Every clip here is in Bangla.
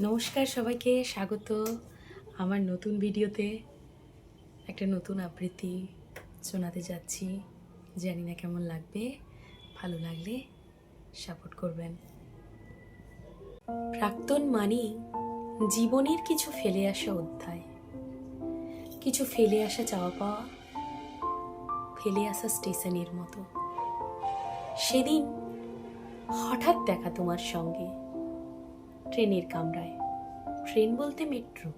নমস্কার সবাইকে, স্বাগত আমার নতুন ভিডিওতে। একটা নতুন আবৃত্তি শোনাতে যাচ্ছি, জানি না কেমন লাগবে। ভালো লাগলে সাপোর্ট করবেন। প্রাক্তন মানে জীবনের কিছু ফেলে আসা অধ্যায়, কিছু ফেলে আসা চাওয়া পাওয়া, ফেলে আসা স্টেশনের মতো। সেদিন হঠাৎ দেখা তোমার সঙ্গে ট্রেনের কামরায়, ট্রেন বলতে মেট্রো।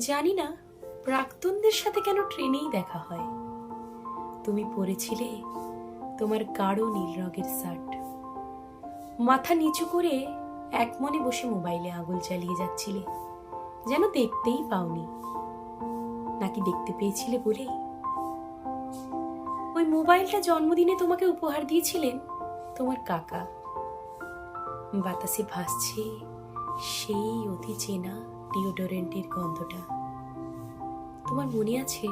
জানি না প্রাক্তনদের সাথে কেন ট্রেনেই দেখা হয়। তুমি পরেছিলে তোমার গাঢ় নীল রঙের শার্ট, মাথা নিচু করে এক মনে বসে মোবাইলে আঙুল চালিয়ে যাচ্ছিলে, যেন দেখতেই পাওনি, নাকি দেখতে পেয়েছিলে বলেই। ওই মোবাইলটা জন্মদিনে তোমাকে উপহার দিয়েছিলেন তোমার কাকা। বাতাসে ভাসছে সেই অতি চেনা ডিওডোরেন্টের গন্ধটা। তোমার মনে আছে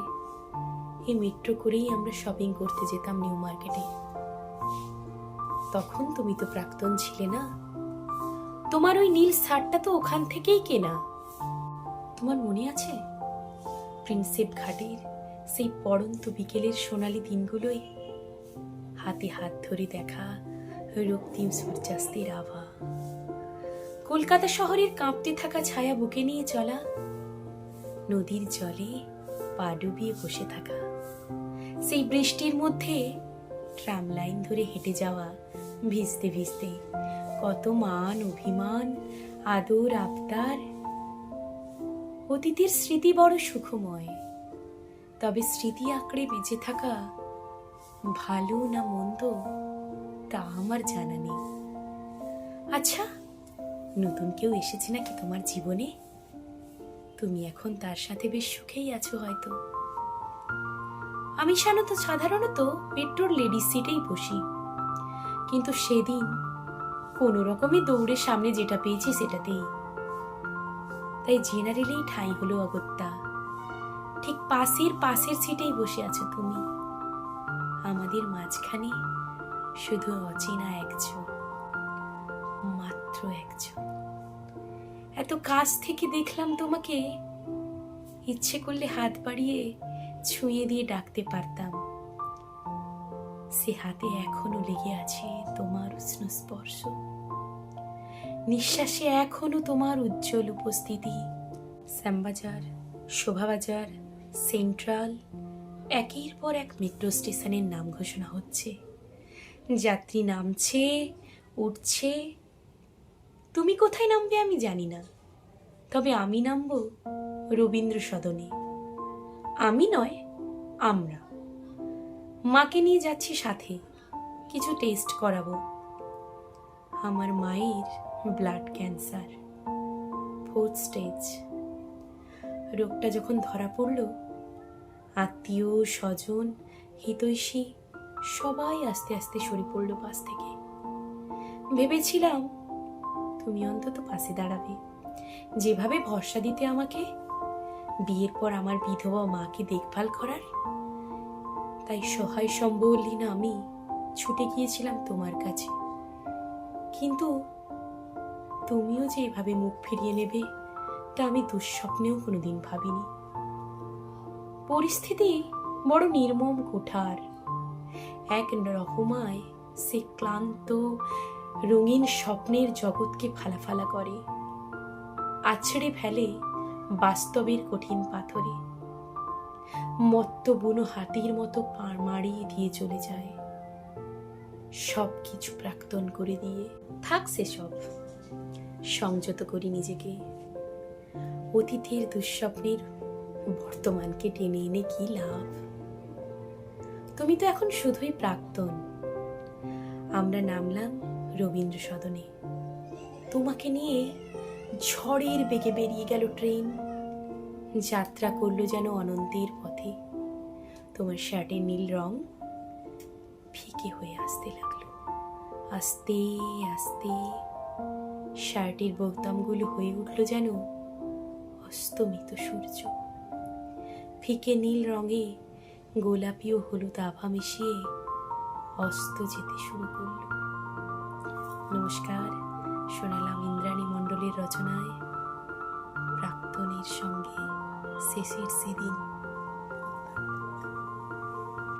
এই মেট্রো করেই আমরা শপিং করতে যেতাম নিউ মার্কেটে। তখন তুমি তো প্রাক্তন ছিলে না, তোমার ওই নীল শার্টটা তো ওখান থেকেই কেনা। তোমার মনে আছে প্রিন্সেপ ঘাটের সেই পড়ন্ত বিকেলের সোনালি দিনগুলোই, হাতে হাত ধরে দেখা রক্তিম সূর্যাস্তের আভা, কলকাতা শহরের কাঁপতে থাকা ছায়া বুকে নিয়ে চলা, নদীর জলে পা ডুবিয়ে বসে থাকা, সেই বৃষ্টির মধ্যে ট্রাম লাইন ধরে হেঁটে যাওয়া, ভিজতে ভিজতে কত মান অভিমান, আদর আবদার। অতীতের স্মৃতি বড় সুখময়, তবে স্মৃতি আঁকড়ে বেঁচে থাকা ভালো না মন্দ তা আমার জানা নেই। আচ্ছা, নতুন কেউ এসেছে নাকি তোমার জীবনে? তুমি এখন তার সাথে বেশ সুখেই আছো হয়তো। আমি সাধারণত মেট্রোর লেডিস সিটেই বসি, কিন্তু সেদিন কোনো রকমে দৌড়ে সামনে যেটা পেয়েছি সেটাতেই। তাই জেনারেলেই ঠাঁই হলো অগত্যা। ঠিক পাশের সিটেই বসে আছো তুমি। আমাদের মাঝখানে শুধু অচেনা একজন, মাত্র একজন। এত কাছ থেকে দেখলাম তোমাকে, ইচ্ছে করলে হাত বাড়িয়ে ছুঁয়ে দিয়ে ডাকতে পারতাম। সে হাতে এখনো লেগে আছে তোমার উষ্ণ স্পর্শ, নিঃশ্বাসে এখনো তোমার উজ্জ্বল উপস্থিতি। শ্যামবাজার, শোভাবাজার, সেন্ট্রাল, একের পর এক মেট্রো স্টেশনের নাম ঘোষণা হচ্ছে। যাত্রী নামছে, উঠছে। তুমি কোথায় নামবে আমি জানি না, তবে আমি নামবো রবীন্দ্র সদনে। আমি নয়, আমরা। মাকে নিয়ে যাচ্ছি সাথে, কিছু টেস্ট করাবো। আমার মায়ের ব্লাড ক্যান্সার, 4th স্টেজ। রোগটা যখন ধরা পড়ল, আত্মীয় স্বজন হিতৈষী সবাই আস্তে আস্তে সরে পড়ল পাশ থেকে। ভেবেছিলাম তুমি অন্তত পাশে দাঁড়াবে, যেভাবে ভরসা দিতে আমাকে বিয়ের পর আমার বিধবা মাকে দেখভাল করার। তাই সহায় সম্বলহীন আমি ছুটে গিয়েছিলাম তোমার কাছে। কিন্তু তুমিও যে এভাবে মুখ ফিরিয়ে নেবে তা আমি দুঃস্বপ্নেও কোনোদিন ভাবিনি। পরিস্থিতি বড় নির্মম কুঠার। এক রকমায় সে ক্লান্ত রঙিন স্বপ্নের জগৎকে ফালাফালা করে, আছড়ে ফেলে বাস্তবের কঠিন পাথরে। মত্ত বুনো হাতির মতো পাড় মারিয়ে দিয়ে চলে যায়, সব কিছু প্রাক্তন করে দিয়ে। থাক সেসব, সংযত করি নিজেকে। অতীতের দুঃস্বপ্নের বর্তমানকে টেনে এনে কি লাভ? তুমি তো এখন শুধুই প্রাক্তন। আমরা নামলাম রবীন্দ্র সদনে। তোমাকে নিয়ে ঝড়ের বেগে বেরিয়ে গেল ট্রেন, যাত্রা করলো যেন অনন্তের পথে। তোমার শার্টের নীল রং ফিকে হয়ে আসতে লাগলো, আস্তে আস্তে শার্টের বোতামগুলো হয়ে উঠলো যেন অস্তমিত সূর্য। ফিকে নীল রঙে গোলাপি ও হলুদ আভা মিশিয়ে অস্ত যেতে শুরু করল। নমস্কার, শোনালাম ইন্দ্রাণী মণ্ডল বাবুলের রচনায় প্রাক্তনের সঙ্গে শেষের সেদিন।